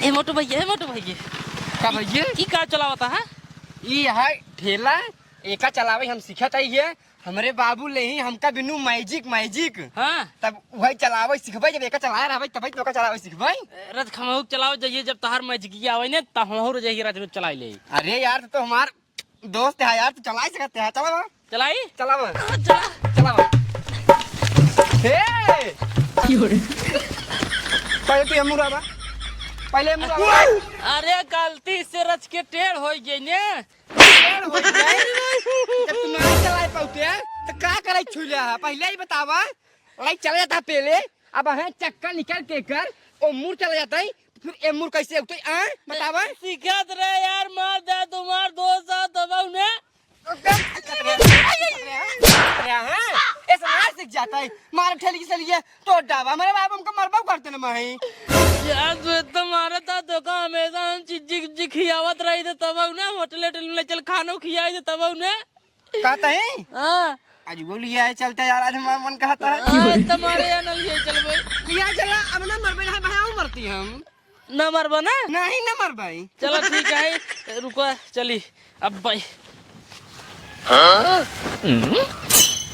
ए मोटू भैया का भैया की कार चलावता है? ये है ठेला एका चलावे हम सीखत है। हमरे बाबू ले ही हमका बिनु मैजिक हाँ तब वही चलावे सीखबे। जब एका चलाए रहबे तभी तो का चलावे सीखबे। रथ खमहू चलाओ जाइए जब तहार मैजिक आवे ने त हमहू जाइए रात में चलाई ले। अरे यार तो हमार दोस्त है यार, तो चला सकते हैं। चला चलाई चला चला चला हे पहले तो हमू रहबा पहले हमू रहबा। अरे गलती से रच के टेढ़ हो गई ने। जब तू नहीं चलाए पाउते तो का करे छुलिया है पहले ही बतावा। लड़ाई चला जाता है पहले, अब है चक्का निकाल के कर ओ मुड़ चला जाता है, फिर ए मुड़ कैसे उठते आ बतावा। सिखत रहे यार, मार दे तुम्हार दोस्त दबाव ने ऐसा ना सीख जाता है। मार ठेली की सलिए तो डावा मेरे बाप हमको मरबा करते ना माही यार। तू तुम्हारे था तो का हमेशा हम चीज खियावत रही थे तब ने होटल ले चल खानो खियाई थे तब ने कहता है। हां आज बोलिए है चलते यार, आज हमारा मन कहता है तुम्हारे यहाँ नहीं है। चल भाई यहाँ चला, अब ना मरबे है भाई, मरती हम ना मरबा ना नहीं ना मर भाई। चलो ठीक है रुको चली अब भाई।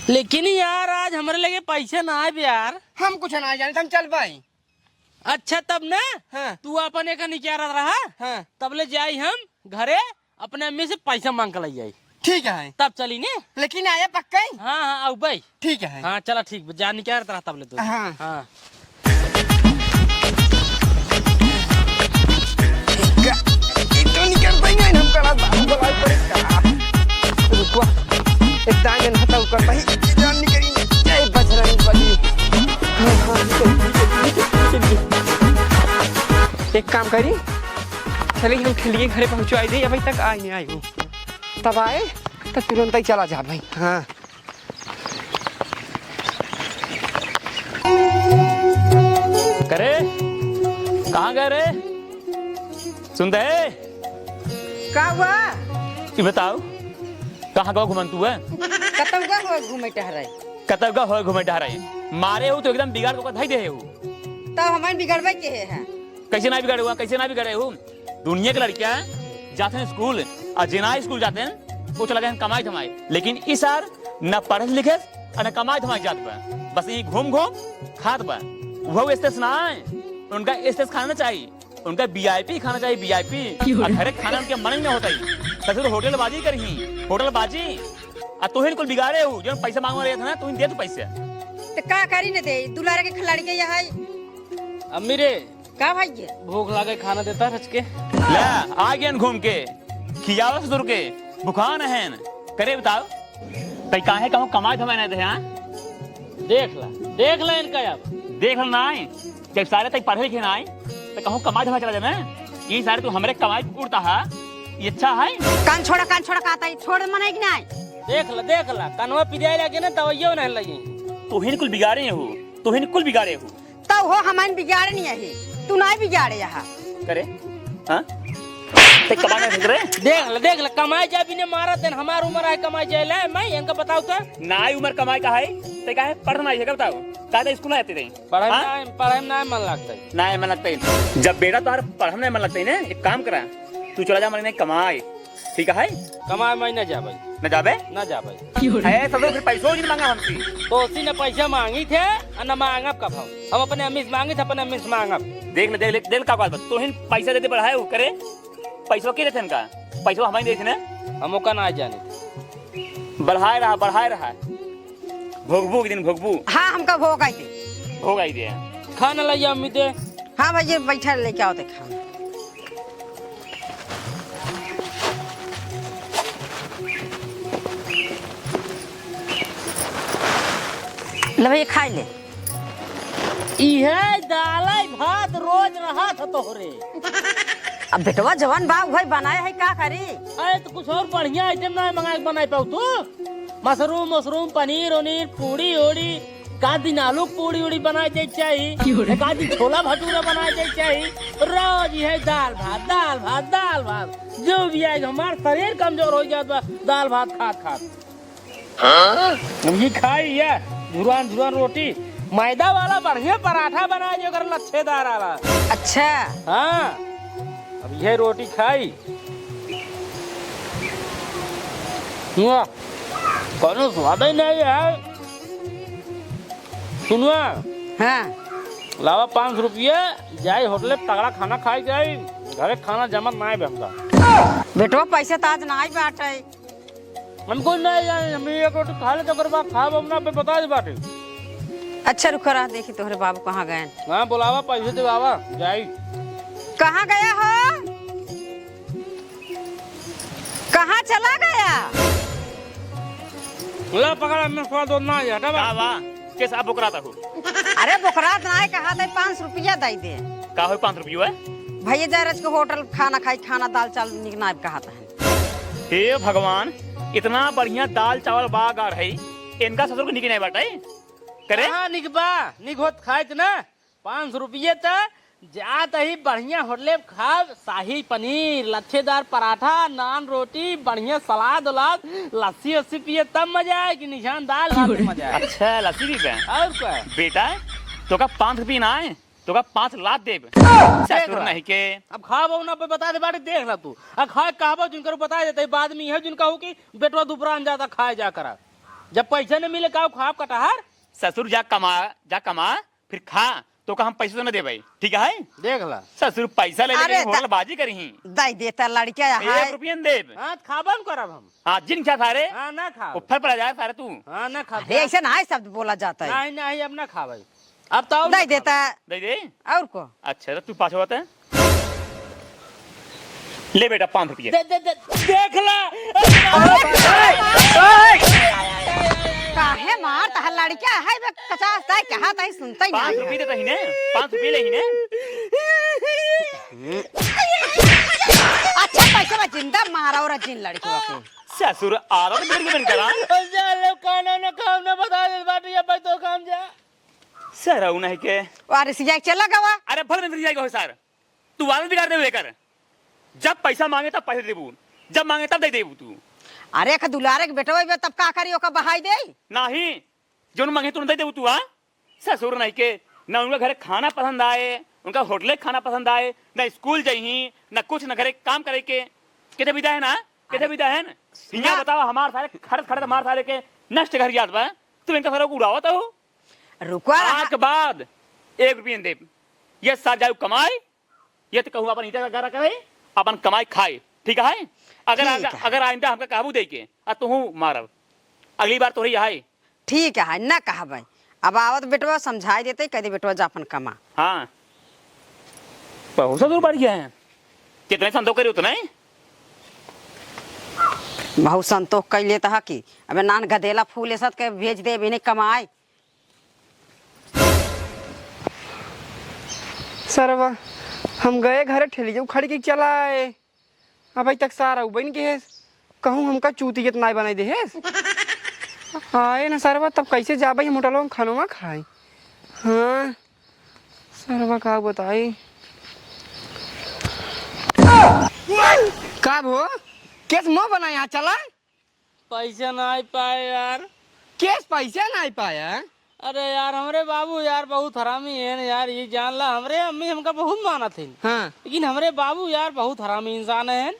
लेकिन यार आज हमारे लगे पैसे ना आए यार। हम कुछ ना जाने हम चल भाई। अच्छा तब ना हाँ। तू अपने का निकारा रहा हाँ। तब ले जाई हम घरे अपने अम्मी से पैसा मांग कर लाई। ठीक है तब चली ने। लेकिन आया पक्का ही। हाँ हाँ आओ भाई। ठीक है हाँ चला ठीक जा निकाल रहा तब ले तू। हाँ। हाँ तो निकल पाएंगे हम करा बाबू बुलाई पड़ेगा। रुको एक दांगन हटा कर भाई जान निकली जय बजरंग बली। एक काम करी चलिए हम ठेलिए घरे पहुंचाई दे, अभी तक आए नहीं आई हूँ। तब आए तो तुरंत ही चला जा भाई। हाँ करे कहाँ गए रे? सुनते है का हुआ? ये बताओ कहाँ गो घुमन तू है? कतम का हुआ घूमे टहराई? कतब का हो घूमे टहराई मारे हो तो एकदम बिगाड़ को धाई दे हो। तब हमारे बिगड़वे के है। कैसे ना बिगाड़े हुआ, कैसे ना बिगाड़े हो? दुनिया के लड़कियां जाते हैं स्कूल और जिना स्कूल जाते हैं वो चला गए कमाई धमाई, लेकिन इस सार न पढ़े लिखे और न कमाई धमाई जात बा, बस ये घूम खात बा। वो स्टेस ना है, उनका स्टेस खाना चाहिए, उनका वीआईपी खाना चाहिए वीआईपी। घर खाना उनके मन में होता ही तो होटल बाजी करही होटल बाजी। और तुहिन कुल बिगाड़े हो जो पैसा मांग रहे थे ना, तुहिन दे तो पैसे तो का करी न दे दुलारे के खिलाड़ी के यहाँ अम्मी रे का भाई भूख लगे खाना देता रच के ले आ गए घूम के खियावा से दूर के बुखान है करे बताओ तई काहे कहूं कमाई धमाई नहीं थे। हाँ देख ला इनका अब देख ना जब सारे तक पढ़े लिखे ना आए तो कहूं कमाई धमाई चला जाना। ये सारे तू हमरे कमाई उड़ता है, ये अच्छा है? कान छोड़ा कहता है छोड़ मनाई कि नहीं? देख ला कनवा पिजाई लगे ना दवाइयो नहीं लगी। तुहिन कुल बिगाड़े हो, तुहिन कुल बिगाड़े हो। तब हो हमारे बिगाड़े नहीं है, तू नहीं बिगाड़े यहाँ करे हाँ ते कमाने भेज रहे देख ला कमाई जा भी ने मारा देन हमार उम्र है कमाई जाए ले मैं इनका बताओ तो ना उम्र कमाई का है ते का है पढ़ना है बताओ का स्कूल आते थे पढ़ाई में ना मन लगता है ना मन लगता है। जब बेटा तो पढ़ने में मन लगता है ना, एक काम करा तू चला जा महीने कमाए, ठीक है? कमाए मैं न जा भाई न जाबे न जा भाई है सब फिर पैसों नहीं मांगा हमसे तो उसी ने पैसा मांगी थे और न मांगब का भाव हम अपने अम्मी से मांगे थे अपने अम्मी से मांगब। देख का बात तो हिन पैसा देते बढ़ाए वो करे पैसों के देते इनका पैसों हमारे देते ना हम का ना जाने थे बढ़ाए रहा भोगबू के दिन भोगबू। हाँ हमका भोग आई थे भोग आई दे खाना लाइए अम्मी दे। हाँ भैया बैठा लेके आओ खाना ले भैया खाई ले। इहे दाल भात रोज रहा था तोहरे। अब बेटवा जवान बाग भाई बनाए है का करी? अरे तो कुछ और बढ़िया आइटम ना मंगा बनाई पाऊ तू? मशरूम पनीर उनीर पूड़ी ओड़ी का दिन आलू पूड़ी उड़ी बनाए दे चाहिए, का दिन छोला भटूरा बनाए दे चाहिए। रोज ये दाल भात जो भी आए हमार शरीर कमजोर हो जाता दाल भात खात ये खाई ये झुरान झुरान रोटी मैदा वाला बढ़िया पराठा बना जो कर लच्छेदार वाला। अच्छा हाँ अब ये रोटी खाई हुआ कोनो स्वाद ही नहीं है। सुनुआ हाँ लावा 500 रुपये जाए होटल तगड़ा खाना खाई जाए घरे खाना जमा ना है हमका। बेटवा पैसे तो आज ना ही बाटे। हमको नहीं जाए हम एक रोटी खा ले तो कर बात खाब हमना पे बता दे बाटे। अच्छा रुको रहा देखी तोहरे बाबू कहाँ गए। हाँ बुलावा पैसे दे बाबा जाई। कहाँ गया हो? कहाँ चला गया? ला पकड़ा मैं स्वाद ना है हटा का बा कैसा बुकराता हो? अरे बुखरात ना है कहा था 5 रुपया दे दे। का हो 5 रुपये है? भैया जयराज के होटल खाना खाई खाना दाल चावल निकना कहा था। हे भगवान इतना बढ़िया दाल चावल बागार है इनका ससुर को निकल नहीं बाटे करे। हाँ निकबा निकोत खाए ना 500 रुपये तो जात ही बढ़िया होटले खाब शाही पनीर लच्छेदार पराठा नान रोटी बढ़िया सलाद उलाद लस्सी वस्सी पिए तब मजा आए कि निशान दाल भात में मजा आए। अच्छा लस्सी भी पे और क्या बेटा तो का 5 रुपये ना है तो का 5 लाख देब ससुर नहीं के। अब खाबो ना पे बता दे बाटे देख ला तू अब खाए कहबो जिनकर बता देते बाद में है जिनका हो कि बेटवा दुपरान ज्यादा खाए जा करा जब पैसे न मिले का खाब कटहर। ससुर जा कमा फिर खा तो का हम पैसे तो न दे भाई ठीक है। देख ला ससुर पैसा ले अरे लेके होटल बाजी करी दे देता लड़किया है। 1 रुपया देब। हाँ खाबन करब हम। हाँ जिन क्या सारे हाँ ना खा ऊपर पड़ा जाए सारे तू हाँ ना खा अरे ऐसे ना है शब्द बोला जाता है। नहीं नहीं अब ना खावे अब तो और दे ना देता है। दे दे। और को अच्छा तो तू पाछो होता है ले बेटा 5 रुपये देख ला काहे मार ता लड़किया है बे 50 ता कहा ता सुनता ही 5 नहीं। रुपये देता ही ने 5 रुपये ले ही ने। अच्छा पैसे में जिंदा मारा और जिन लड़की के ससुर आरो बिगड़ के बन करा चलो खाना ना काम ना बता दे बाटी या भाई तो काम जा सर आऊ नहीं के और सिया चला गवा। अरे भर में जाएगा सर तू वालन बिगाड़ दे लेकर जब पैसा मांगे तब पैसे देबू जब मांगे तब दे देबू तू। अरे का दुलारे के बेटवा बे तब का करियो का बहाई दे नहीं जो मांगे तू दे देबू तू। हाँ ससुर नहीं के ना उनका घर खाना पसंद आए उनका होटले खाना पसंद आए ना स्कूल जाही ना कुछ ना घरे काम करे के कितने विदा है ना कितने विदा है ना यहाँ बताओ हमारे सारे खर्च खर्च हमारे सारे के नष्ट घर याद बा तू इनका सारा उड़ावा तो रुकवा आज के बाद 1 रुपया दे ये साथ जाऊ कमाए ये तो कहूँ अपन ईटा का करे अपन कमाई खाए ठीक है। अगर आइंदा हमका काबू दे के तू मारब अगली बार तोहरी है ठीक है ना कहा भाई अब आवत बेटवा समझाई देते कह दे बेटवा जा अपन कमा। हाँ बहुत सा दूर बढ़ गया है कितने संतोष करे उतना ही बहुत संतोष कैले था कि अब नान गदेला फूल ऐसा के भेज दे इन्हें कमाए। सरवा हम गए घर ठेली जब खड़ी के चलाए अब तक सारा बन के है कहूँ हमका चूती कितना बनाई दे है आए ना सरवा तब कैसे जा भाई होटलों में खानों में खाए। हाँ सरवा का बताई का भो केस मुँह बना यहाँ चला पैसा ना आ पाए यार केस पैसे ना पाया। अरे यार हमरे बाबू यार बहुत हरामी है यार ये जान ला हमरे अम्मी हमका बहुत माना थे हाँ लेकिन हमरे बाबू यार बहुत हरामी इंसान है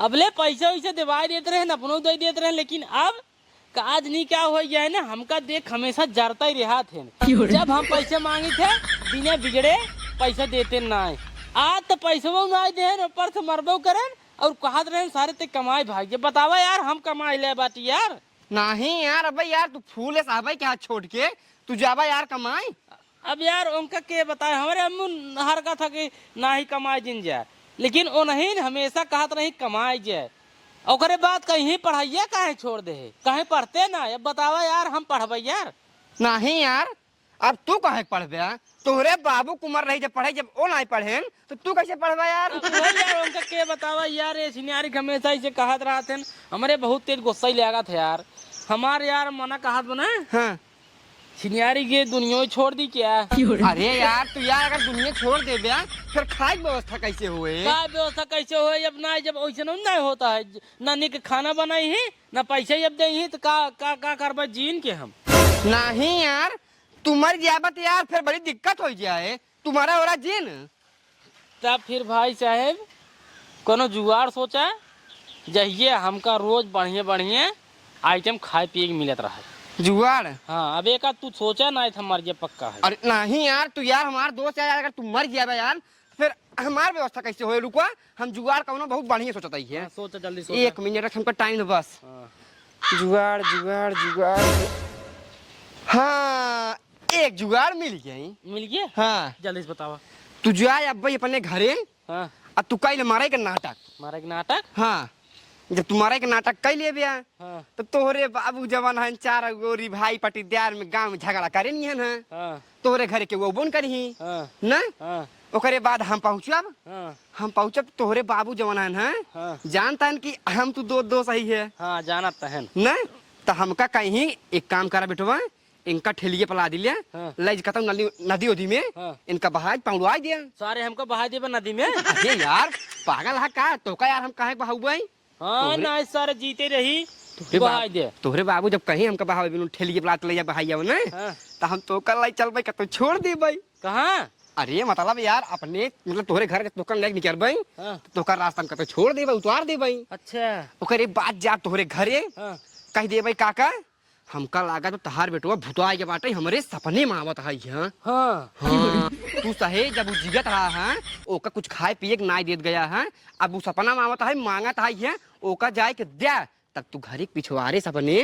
अबले पैसा वैसे दिवाई देते रहे अपनों दे देते रहे लेकिन अब काज नहीं क्या हो गया है ना हमका देख हमेशा जरता ही रहा थे जब हम पैसे मांगे थे बिना बिगड़े पैसा देते ना आज तो पैसा ना दे ऊपर से मरबो करें और कहते रहे सारे ते कमाई भाग जे बतावा यार हम कमाई ले बाटी यार नहीं यार अब यार तू फूल साहब के हाथ छोड़ के तू जावा यार कमाई। अब यार उनका के बताए हमारे अम्मू हर का था कि ना ही कमाए जिन जाए लेकिन वो नहीं हमेशा कहत नहीं कमाए जाए और बात कहीं पढ़ाइया काहे छोड़ दे कहीं पढ़ते ना अब बतावा यार हम पढ़बे यार। नहीं यार अब तू कहे पढ़बे तोहरे बाबू कुमार रही जब पढ़े जब वो नहीं पढ़े तो तू कैसे पढ़बा यार। यार उनका के बतावा यार ये सिनियारी हमेशा इसे कहत रहा थे हमारे बहुत तेज गुस्सा ही लगा था यार हमारे यार मना कहत बना हाँ छिनियारी के दुनिया में छोड़ दी क्या? अरे यार तू यार अगर दुनिया छोड़ दे बे फिर खाए की व्यवस्था कैसे हुए? का व्यवस्था कैसे हो अपना जब वैसे नहीं होता है ना निक खाना बनाई ही ना पैसा जब दे ही तो का करबा जीन के हम नहीं यार तू मर जाबा तो यार फिर बड़ी दिक्कत हो जाए तुम्हारा हो रहा जीन। तब फिर भाई साहब कोनो जुगाड़ सोचा जहिए हमका रोज बढ़िया बढ़िया आइटम खाए पिए के मिलत रहा। जुगाड़? हाँ अब एक तू सोचा ना था मर गया पक्का है। अरे नहीं यार तू यार हमारा दोस्त है यार अगर तू मर जाबा यार फिर हमार व्यवस्था कैसे हो? रुका हम जुगाड़ कौनो बहुत बढ़िया सोचता ही है। सोचा जल्दी सोचा। 1 मिनट हमको टाइम बस। हाँ। जुगाड़ जुगाड़ जुगाड़ हाँ एक जुगाड़ मिल गया। हाँ जल्दी से बतावा। तू जा अब भाई अपने घरे हाँ अब तू कल मारे का नाटक। मारे के नाटक? हाँ जब तुम्हारे के नाटक कई ले बिया हाँ तो तोहरे बाबू जवान है 4 गोरी भाई पटीदार में गांव में झगड़ा करे नहीं है हाँ तोहरे घरे के वो बोन करी हाँ ना। हाँ ओकरे बाद हम पहुँचब हाँ हम पहुँचब तोहरे बाबू जवान है हाँ जानता है कि हम तू दो सही है हाँ जाना तहन ना। तो हमका कहीं एक काम करा बेटवा इनका ठेलिए पला दिलिया हाँ। लज खत्म नदी उदी में हाँ। इनका बहाज पौड़वा दिया। सारे हमको बहा देबे नदी में। अरे यार पागल है का तो का यार हम काहे बहाऊ हाँ ना सारे जीते रही बहा दे। तोहरे बाबू जब कहीं हमका बहावे बिनु ठेलिए पला ले बहाइया ना हाँ। तो हम तो कल लाई चलबे का तो छोड़ देबे। कहाँ? अरे मतलब यार अपने मतलब तोहरे घर के दुकान लेके निकलबे हाँ। तो का रास्ता में का तो छोड़ देबे उतार देबे। अच्छा ओकरे बाद जा तोहरे घरे हाँ कह देबे काका हमका लागा तो तहार बेटवा भुतवा के बाटे हमरे सपने में आवत है। हाँ हाँ हाँ तू सहे जब वो जिगत रहा है ओका कुछ खाए पिए के ना देत गया है अब वो सपना में आवत है मांगत है ओका जाए के दे तब तू घरे पिछवाड़े सपने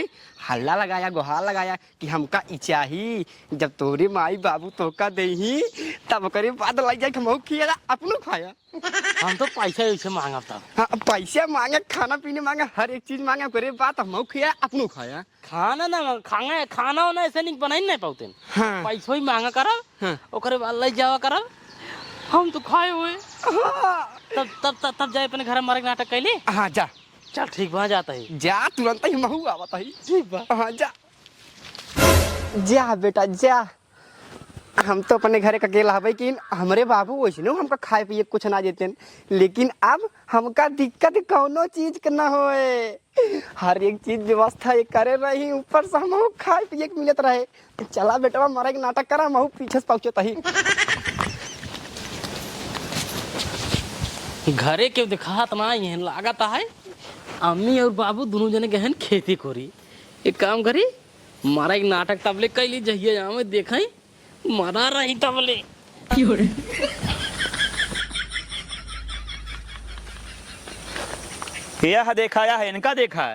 हल्ला लगाया गुहार लगाया कि हमका इचाही जब तोरे माई बाबू तोका देही तब करे बाद लग जाए हम खिया अपनो खाया। हम तो पैसा ऐसे मांगा था। हाँ पैसा मांगे खाना पीने मांगे हर एक चीज मांगे करे बात हम खिया अपनो खाया। खाना ना खाना वाना ऐसे नहीं बनाई नहीं पाते। हाँ पैसा ही मांगा करा हाँ ओकरे बाद ले जावा करा हम तो खाए हुए। हाँ। तब तब तब तब जाए अपने घर मारे के नाटक कैले। हाँ जा चल ठीक वहाँ जाता है। जा तुरंत ही महू आवत है। ठीक बा। हाँ जा जा बेटा जा हम तो अपने घरे का अकेला हवे कि हमरे बाबू वैसे हमका खाए पिए कुछ ना देते लेकिन अब हमका दिक्कत कौनो चीज के ना होए हर एक चीज व्यवस्था ये करे रही ऊपर से हम खाए पिए के मिलत रहे। चला बेटवा मारे के नाटक करा महू पीछे से पहुंचे तही। घरे क्यों दिखात ना ये लागत है अम्मी और बाबू दोनों जने गहन खेती करी। एक काम करी मारा एक नाटक तबले कैली जहिए यहाँ में देखई मरा रही तबले। यह देखा या है इनका देखा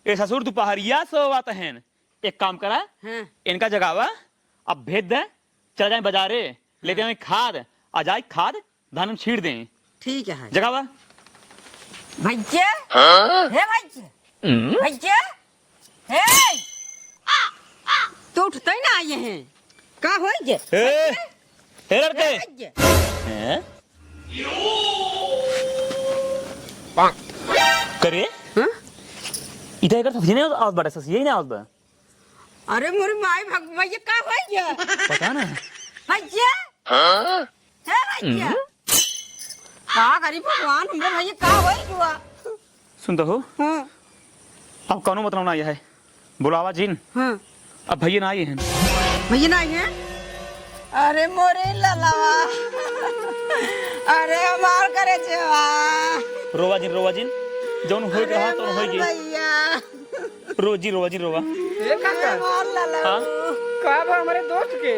ये ससुर दोपहरिया सोवात हैं। एक काम करा हाँ। इनका जगावा अब भेज दे चल जाए बाजारे लेते हैं खाद अजाई खाद धान में छीड़ दें। ठीक है जगावा भैया हे भैया भैया हे तो उठते ना आए हैं का हो जे हे लड़के हैं करे हाँ? इधर अगर सब्जी नहीं आवत बड़ा सब्जी यही नहीं आवत बा। अरे मोरे माई भैया का हो जे पता ना भैया हे भैया का करी भगवान हमरे भैया का हो जुआ। सुन तो हो हाँ अब कौनो मतलब ना आया है बुलावा जिन हाँ अब भैया ना आए हैं। भैया ना है अरे मोरे ललावा अरे हमार करे जेवा रोवा जिन जौन हो रहा तो हो गई भैया रोजी रोवा ए काका हमार ललावा हाँ का बा हमारे दोस्त के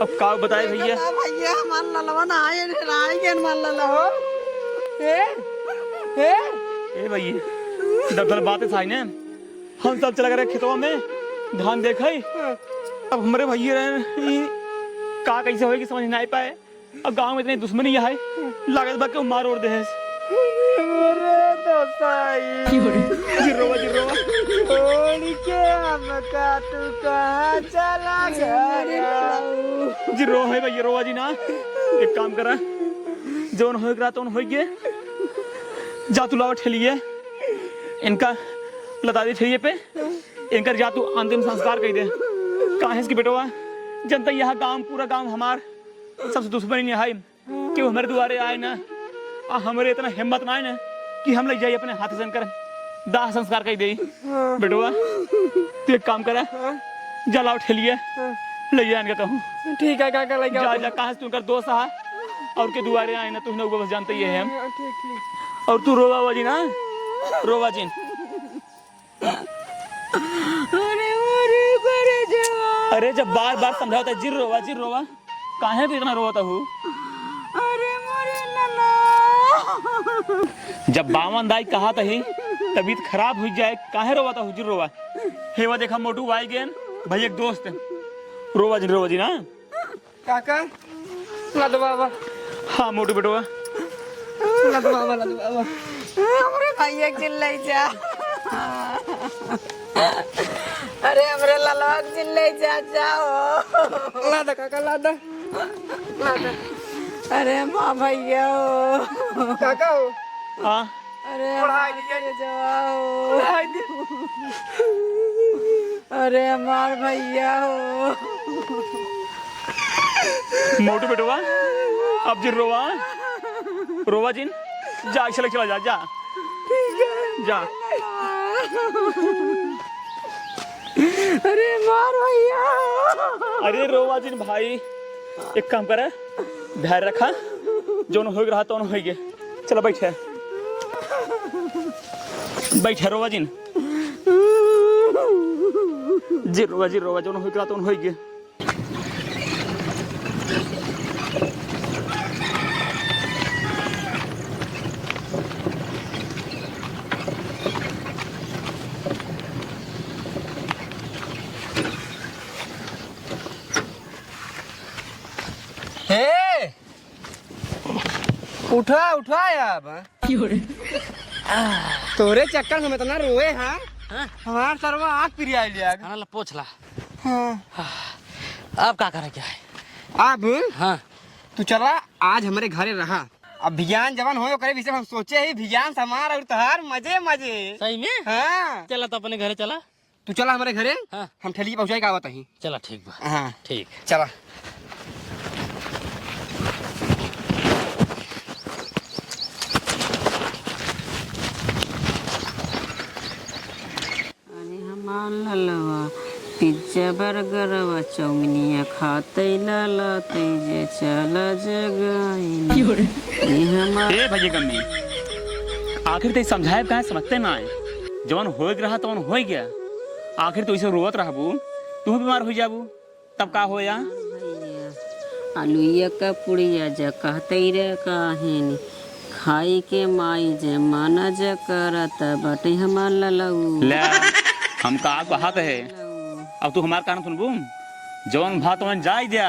अब का बताए भैया भैया हमार ललावा ना आए के हमार ललावा हे ए भैया दब बातें साई ने हम सब चला गए खेतवा में धान देखई अब हमारे भैया रहे का कैसे होएगी समझ नहीं पाए। अब गांव में इतनी दुश्मनी है लागत बा के मार और दे मोरे दोस्ताई जी रोवा छोड़ के हमका तू कहाँ चला गया। जी रो है भैया रोवा जी ना एक काम करा जोन हो गया तो हो गए जा तू लावा ठेलिए इनका लता दे ठेलिए पे इनका जा तू अंतिम संस्कार कर दे काहे की बेटवा जनता यहाँ गांव पूरा गांव हमार सबसे दुश्मनी नहीं है कि वो हमारे द्वारे आए ना और हमारे इतना हिम्मत ना है ना कि हम ले जाइए अपने हाथ से कर दाह संस्कार कर दे बेटवा। तू एक काम करा जा लाओ ठेलिए ले जाए कहूँ। ठीक है काका लगे जा जा कहाँ से तू कर दोस्त है और के दुआरे आए ना तू लोग बस जानते ही है हम। ठीक ठीक और तू रोवा वाजी ना रोवा जिन अरे जब बार बार समझाता है जिर रोवा काहे भी इतना रोता हूँ। अरे मोरे नन्ना जब बावन दाई कहा तही तबीयत खराब हो जाए काहे रोवाता हूँ जिर रोवा। हेवा देखा मोटू आई गेन भाई एक दोस्त रोवा जी ना काका ला दो बाबा। हाँ मोटू बेटवा ला दो बाबा ला दो बाबा। हमरे भैया चिल्लाई जा। अरे हमरे ललवा चिल्लाई जा जाओ। ला दो काका ला दो ला दो। अरे माँ भैया हो काका हो हाँ अरे जाओ। अरे हमार भैया हो मोटू बेटवा अब जिन रोवा जिन जा चला जा जा जा। अरे मार भैया। अरे रोवा जिन भाई एक काम करे धैर्य रखा जो हो रहा तो हो गए। चलो बैठे रोवा जिन जी रोवा जो हो रहा तो हो गए। हे उठा अब तोरे चक्कर में इतना रोए हैं हमार सरवा आँख पिरिया लिया। खाना ला पोछ ला। हाँ अब का करे क्या है। अब हाँ तू चला आज हमारे घरे रहा। अब भियान जवान हो करे विषय हम सोचे ही भियान समार और तहार मजे मजे। सही में हाँ चला तो अपने घरे चला। तू चला हमारे घरे हाँ। हम ठेली पहुँचाई का आवत ही। चला ठीक बा हाँ ठीक। चला अरे हमार ललवा पिज्जा बर्गरवा चौमिनिया खाते लाते जे चला जगाई हमार। ए भजी गम्मी आखिर तो समझाए कहा समझते ना है जवन हो रहा तो हो गया। आखिर तो इसे रोवत रहबू तू बीमार हो जाबू तब का हो या। आलूया का पुड़िया जा कहते रे काहेनी खाई के माई जे माना जा करत बटे हमार ललऊ। ले हम का कहत है अब तू हमार कान सुनबू जवन भात मन जाई दिया।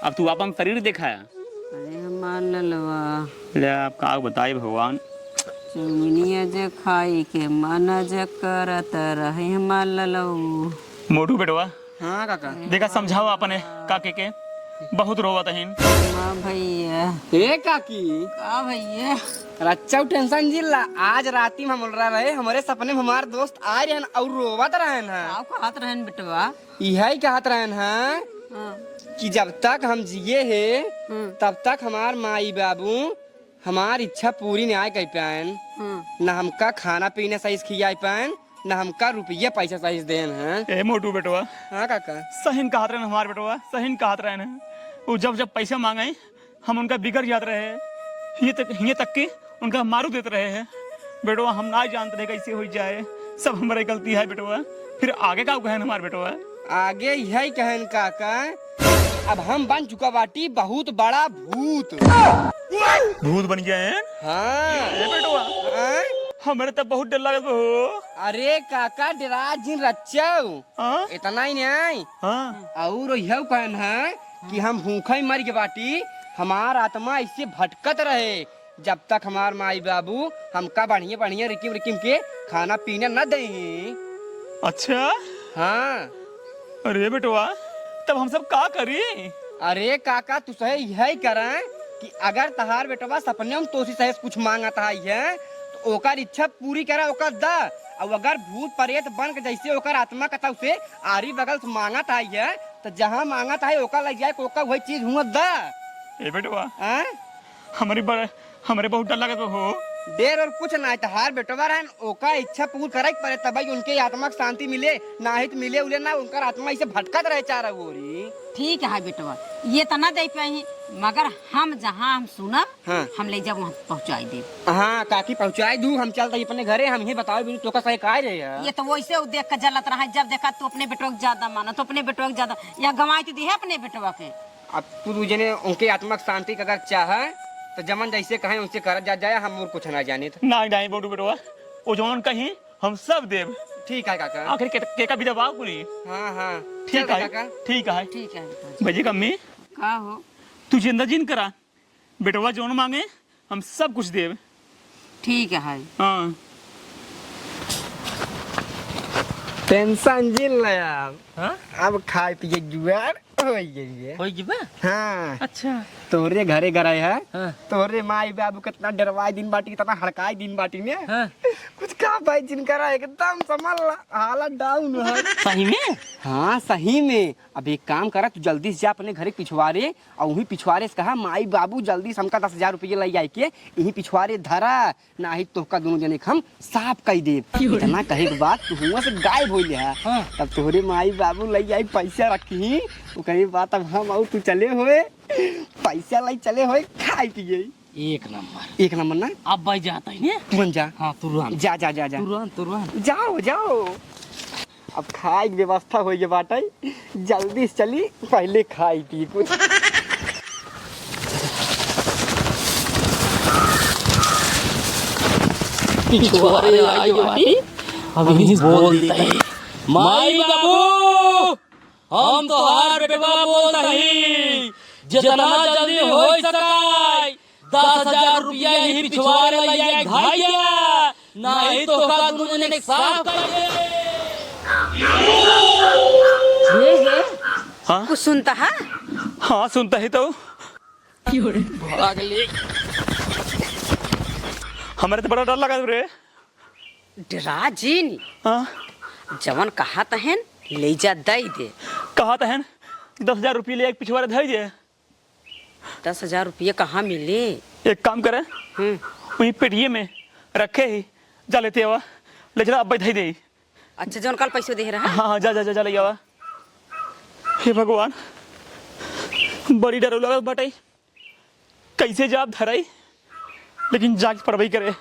अब तू अपन शरीर देखा अरे हमार ललवा ले अब का बताई भगवान। चौमिनिया जे खाई के माना जा करत रहे हमार ललऊ। मोटू बेटवा हाँ काका देखा समझाओ अपने काके के बहुत रोवत है। माँ भैया ए काकी का भैया रच्चा टेंशन जिल्ला आज राती में बोल रहा रहे हमारे सपने में हमारे दोस्त आ रहे हैं और रोवत रहे हैं। आप हाथ रहन बेटवा। यही कहत रहे हैं हाँ, कि जब तक हम जिए हैं हाँ, तब तक हमार माई बाबू हमारी इच्छा पूरी नहीं कर पाएन। हाँ। न हमका खाना पीना सही से खिया पाएन न हमका रुपया पैसा सही से देन है। ए मोटू बेटवा हाँ काका सहीन कहत रहे हमारे बेटवा सहीन कहत रहे वो जब पैसे मांगे हम उनका बिगड़ जात रहे ये तक कि उनका मारू देते रहे हैं। बेटवा हम ना जानते रहे कैसे हो जाए सब हमारी गलती है बेटवा। फिर आगे का कहन हमारे बेटवा आगे यही कहन काका अब हम बन चुका बाटी बहुत बड़ा भूत। भूत बन गए हैं। हाँ बेटवा हाँ? हमारे तो बहुत डर लगत हो। अरे काका डरा जिन रच्चाऊ हाँ इतना ही नहीं हाँ और यह कहन है कि हम भूखा ही मर के बाटी हमार आत्मा इससे भटकत रहे जब तक हमार माई बाबू हमका बढ़िया बढ़िया रिकिम के खाना पीना न दें। अच्छा हाँ अरे बेटवा तब हम सब का करी। अरे काका तू सही यही करें कि अगर तहार बेटवा सपने में तो सही कुछ मांगता है तो ओकर इच्छा पूरी करा ओकर द। और अगर भूत प्रेत बन के जैसे ओकर आत्मा कता उसे आरी बगल से मांगत आई है तो जहाँ मांगत है ओकर लग जाए ओकर वही चीज हुआ द। ए बेटवा हाँ? हमारे बहुत डर लगत हो। देर और कुछ ना हार बेटवा रहन ओका इच्छा पूरी करे के पड़े तब उनके आत्मा को शांति मिले ना ही तो मिले उले ना उनका आत्मा ऐसे भटकत रहे चारा गोरी। ठीक है बेटवा, ये तो ना दे पाई मगर हम जहाँ हम सुनब हाँ। हम ले जाब वहाँ पहुँचाई दे। हाँ काकी पहुँचाई दू हम चलते अपने घरे हम ही बताओ बिनु तो का सही कह रहे हैं। ये तो वैसे देख कर जलत रहा है, जब देखा तो अपने बेटवा को ज्यादा माना तो अपने बेटवा को ज्यादा या गंवाई तो दी है अपने बेटवा के। अब तू जने उनके आत्मा की शांति का अगर चाहे तो जमन जैसे कहे उनसे कर जा जाए हम और कुछ ना जाने तो। नहीं बोटू बेटवा वो जौन कहीं हम सब देव। ठीक है काका। आखिर के का भी दबाव पूरी। हाँ हाँ ठीक है काका। ठीक है ठीक है बेटवा। भैया कम्मी का हो तू जिंदा जिन करा बेटवा जौन मांगे हम सब कुछ देव। ठीक है। हाँ टेंशन जिल अब खाए पिए जुआर हो गई होई जिबा। हाँ अच्छा तोरे घरे गए है हाँ। तोरे माई बाबू कितना डरवाए दिन बाटी कितना हड़काए दिन बाटी में हाँ। कुछ का भाई जिनका एकदम संभल हालत डाउन है। सही में। हाँ सही में। अब एक काम करा तू जल्दी से जा अपने घरे पिछवाड़े और वही पिछवाड़े से कहा माई बाबू जल्दी से हमका 10,000 रुपये लाई आई के यही पिछवाड़े धरा ना ही तोहका दोनों जने हम साफ कही दे। इतना कहे के बाद तू हुआ से गायब हो गया। हाँ। तब तोहरे माई बाबू लाई आई पैसा रखी कही बात अब हम और तू चले हुए पैसा लाई चले हुए खाई पिए एक नंबर ना। अब भाई जाता है ने। तुरंत जा। हाँ तुरंत जा जा जा जा तुरंत जाओ जाओ। अब खाए की व्यवस्था हो गई बाटे जल्दी से चली पहले खाई पी कुछ। पिछवाड़े आई बाटी अभी बोल देता है माई बाबू हम तो हर बेटवा बोल रही जितना जल्दी हो सकाय 10,000 रुपया ही पिछवाड़े लाइए घाइया नहीं तो का दोनों ने साफ कर दे। ये हाँ कुछ सुनता है। हाँ सुनता ही तो भाग ले। हमारे तो बड़ा डर लगा रे। डरा जीन हाँ जवन कहा तहन ले जा दई दे। कहा तहन 10,000 रुपये ले एक पिछवाड़े धर दे। 10,000 रुपये कहाँ मिले। एक काम करे वही पेटिए में रखे ही जा लेते आवा ले चला अब धई दे। अच्छा जौन कल पैसे दे रहा है। हाँ जा जा जा, जा ले आवा। हे भगवान बड़ी डर लगा बटाई कैसे जाब धराई लेकिन जाग पड़बई करे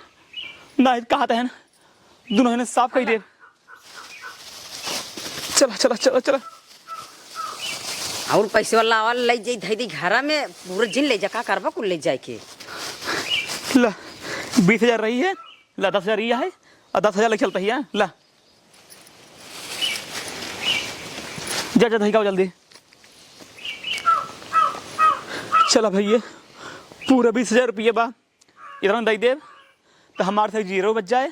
ना कहा तहन दोनों ने साफ कही दे। चला चला चला चला और पैसे वाला आवाल ले जाई धई दी घरा में पूरा जिन ले जा का करबा कुल ले जाए के। ला 20,000 रही है ला 10,000 रिया है और 10,000 लग चलता है ला जा जा धई का जल्दी चला भैया पूरा 20,000 रुपये बा इतना दई दे तो हमारे से 0 बच जाए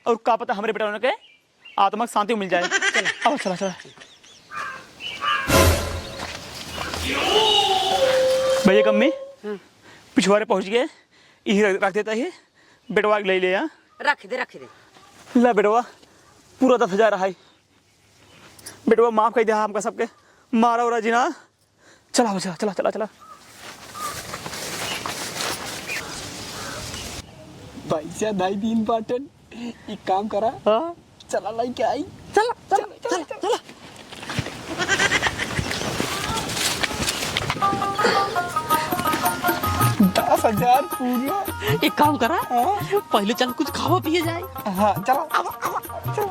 और का पता हमारे बेटा के आत्मा शांति मिल जाए। अब चला चला भैया कम्मी पिछवाड़े पहुंच गए यही रख देता है बेटवा ले ले। रख दे ला बेटवा पूरा 10,000 है बेटवा माफ कर दिया हमका सबके मारा उरा जी ना। चला चला चला चला चला पैसा दाई दिन बाटन एक काम करा। हाँ चला लाई के आई चला चला चला चला 10,000 पूरा। एक काम करा पहले चल कुछ खावा पिए जाए। हाँ चलो चलो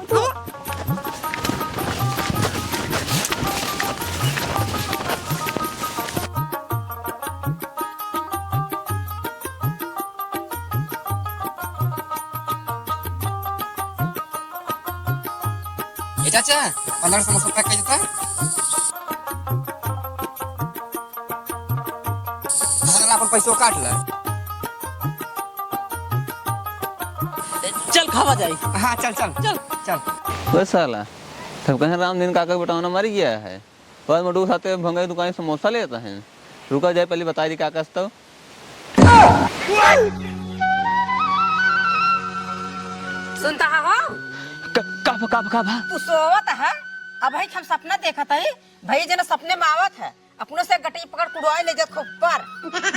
चाचा 15 समोसा पैक कर देता। अपन पैसा काट ला। चल खावा जाए। हाँ चल चल चल चल। बस साला तब कहें राम दिन काका बेटाना मर गया है बाद मडू खाते भंगा की दुकान से समोसा लेता है। रुका जाए पहले बता दी काका तो सुनता हो का तू सोवत है अब है हम सपना देखत है भाई जना सपने में आवत है अपनों से गटी पकड़ कुड़वाए ले जात खूब पर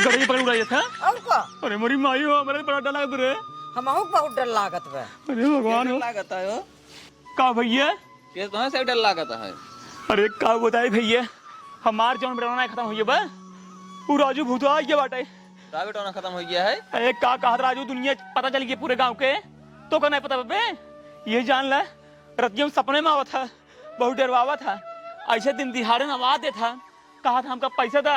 गड़ी पकड़ उड़ाई था। और को अरे मोरी माई हो हमारे बड़ा डर लग रे। हमहू बहुत डर लागत बा। अरे भगवान हो लागत है हो का भैया के तुम्हें से डर लागत है। अरे का बताए भैया हमार जौन बेटवा खत्म होइए बा उ राजू भूतवा ये बाटे का बेटा खत्म हो गया है। अरे का कहत राजू दुनिया पता चल गई पूरे गांव के तो का नहीं पता बे ये जान ला रतियों सपने में आवत था बहुत डरवावा था ऐसे दिन दिहाड़े नवा दे था कहा था हमका पैसा था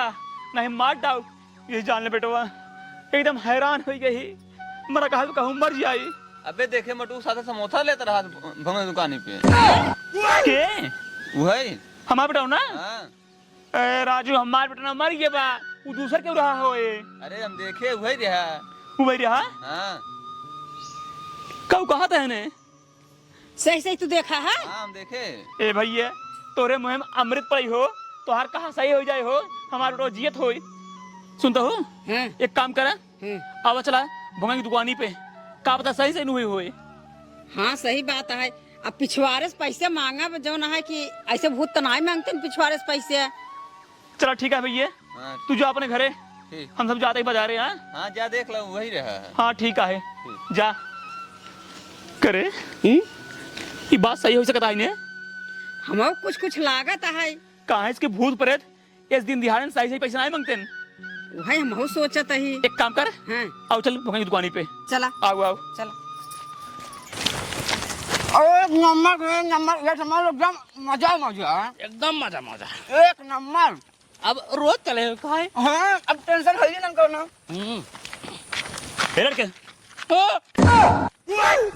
नहीं मार डाउ ये जान ले बेटवा एकदम हैरान हो गई मरा कहा तो कहूँ मर जाई। अबे देखे मटू साथे समोसा लेता रहा भंगे दुकानी पे के वो है हमार बेटा ना हाँ। ए राजू हमार बेटा मर गया बा वो दूसर क्यों रहा हो ये अरे हम देखे वही रहा। वो वही रहा हाँ कब कहा था ने सही सही तू देखा है हाँ हम देखे। ए भैया तोरे मुँह में अमृत पड़ी हो तो हर कहाँ सही हो जाए हो हमारे रोज जियत हो सुनता हो हैं एक काम करा अब चला भंगा की दुकानी पे का पता सही से नहीं हुई हाँ सही बात है अब पिछवाड़े से पैसे मांगा जो ना है कि ऐसे भूत तनाई मांगते हैं पिछवाड़े से पैसे। चला ठीक है भैया हाँ तू जा अपने घरे ठीक। हम सब जाते ही बाजार हैं हाँ जा देख लो वही रहा है। हाँ ठीक है जा करे ये बात सही हो सकता है ने हमको कुछ कुछ लागत है कहाँ इसके भूत प्रेत इस दिन दिहाड़े में सही सही पैसे नहीं मांगते वही हमहू सोचत ही। एक काम कर हाँ आओ चल भंगा की दुकानी पे चला आओ आओ चला एक नंबर ये समझ लो एकदम मजा मजा एकदम मजा मजा एक नंबर। अब रोज चले का है हाँ अब टेंशन है ही ना करना। हे लड़के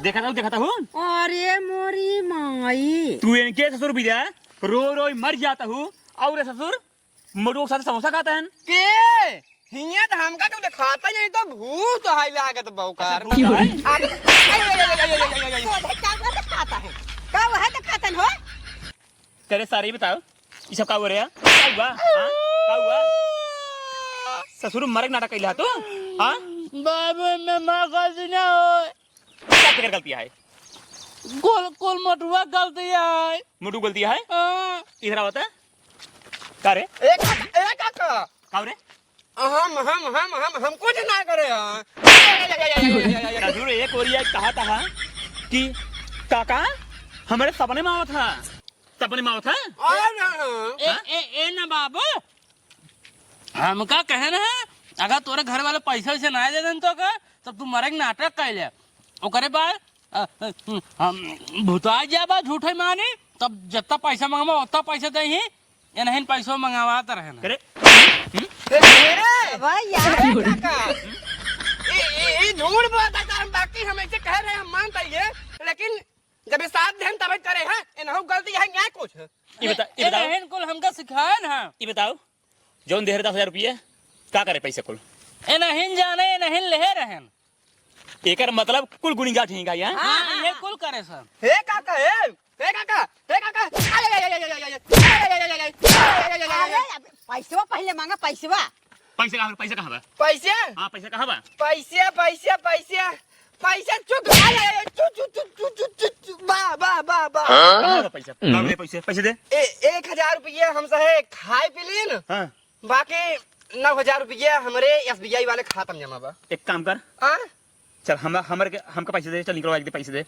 देखा था हूँ अरे मोरी माई तू इनके ससुर भी जा रो रो मर जाता हूँ और ससुर मोटू के साथ समोसा खाता है के हिया तो हमका क्यों दिखाता नहीं तो भूत हाई लागत बहुकार। का वह दिखाता हो करे सारे बताओ ये सब का हो रहा है क्या हुआ हाँ? क्या हुआ ससुर मरक नाटक कैला तो हाँ बाबू में माँ गलती ना हो क्या तेरी गलती है कुल कुल मटुआ गलती है मोटू गलती है हाँ। इधर आवता का रे एक काका का रे हम कुछ ना करे हाँ। ससुर एक और ये कहा था कि काका हमारे सपने में आवा था सपने में आवा था ए ना बाबू हमका कहना है अगर तोरे घर वाले पैसा से ना दे देन तो का तब तू मरे नाटक कैले ओकरे बाद हम भुता जाबा झूठे मानी तब जितना पैसा मांगबा उतना पैसा दे ही या नहीं पैसा मंगावात रहे ना करे भाई यार काका ये झूठ बोलता था हम बाकी हम ऐसे कह रहे हैं हम मानता ही है लेकिन जब ये साथ दे हम तब करे हैं इन्हों गलती है क्या कुछ ये बताओ रहन कुल हमका सिखाया ना ये बताओ जौन दे 10,000 रुपये क्या करे पैसे कुल ए नहीं जाने नहीं ले रहन एकर मतलब कुल गुणीगा ठीका यहाँ हां ये कुल करे सर हे काका हे काका पैसे पहले मांगा पैसे पैसे कहाँ बा पैसे हाँ पैसे कहाँ बा पैसे पैसे पैसे पैसे चुक बा कहाँ बा पैसा पैसे पैसे दे 1,000 रुपये हमसे है खाए पी लिए ना हाँ बाकी 9,000 रुपये हमारे SBI वाले खाता में जमा बा। एक काम कर हाँ चल हमका पैसे दे चल निकलवा के दे पैसे दे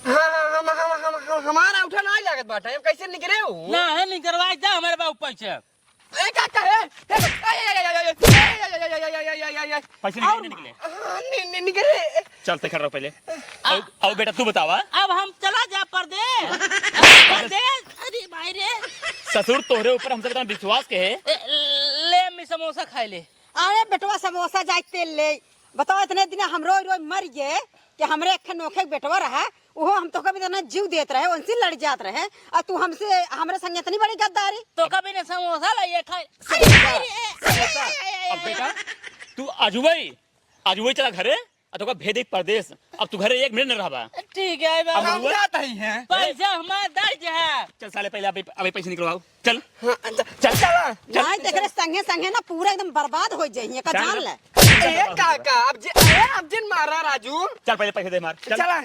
हमारा उठा नहीं लागत बाटा हम कैसे निकले हो ना है नहीं करवाई जा हमारे पास पैसे पैसे निकले निकले चलते खड़ रहो पहले आओ बेटा तू बतावा अब हम चला जा परदेश अरे भाई रे ससुर तोहरे ऊपर हमसे कितना विश्वास के है ले मी समोसा खाई ले अरे बेटवा समोसा जाए तेल ले बताओ इतने दिन हम रोज रोज मर गए कि हमरे एक नोखे बेटवा रहा वो हम तो कभी इतना जीव देत रहे उनसे लड़ जात रहे और तू हमसे हमरे संग इतनी बड़ी गद्दारी तो कभी ने समोसा लाइए खाए अब बेटा तू आजुबाई चला घरे तो का भेद एक परदेश अब तू घरे 1 मिनट न रहबा ठीक है अब बाबा हुआ? जाता ही है पैसा हमारा दर्ज है चल साले पहले अभी पैसे निकलवाओ चल चला नहीं देख रहे संगे संगे ना पूरा एकदम बर्बाद हो जाइए का जान ले काका अब जिन मारा राजू चल पहले पैसे दे मार चला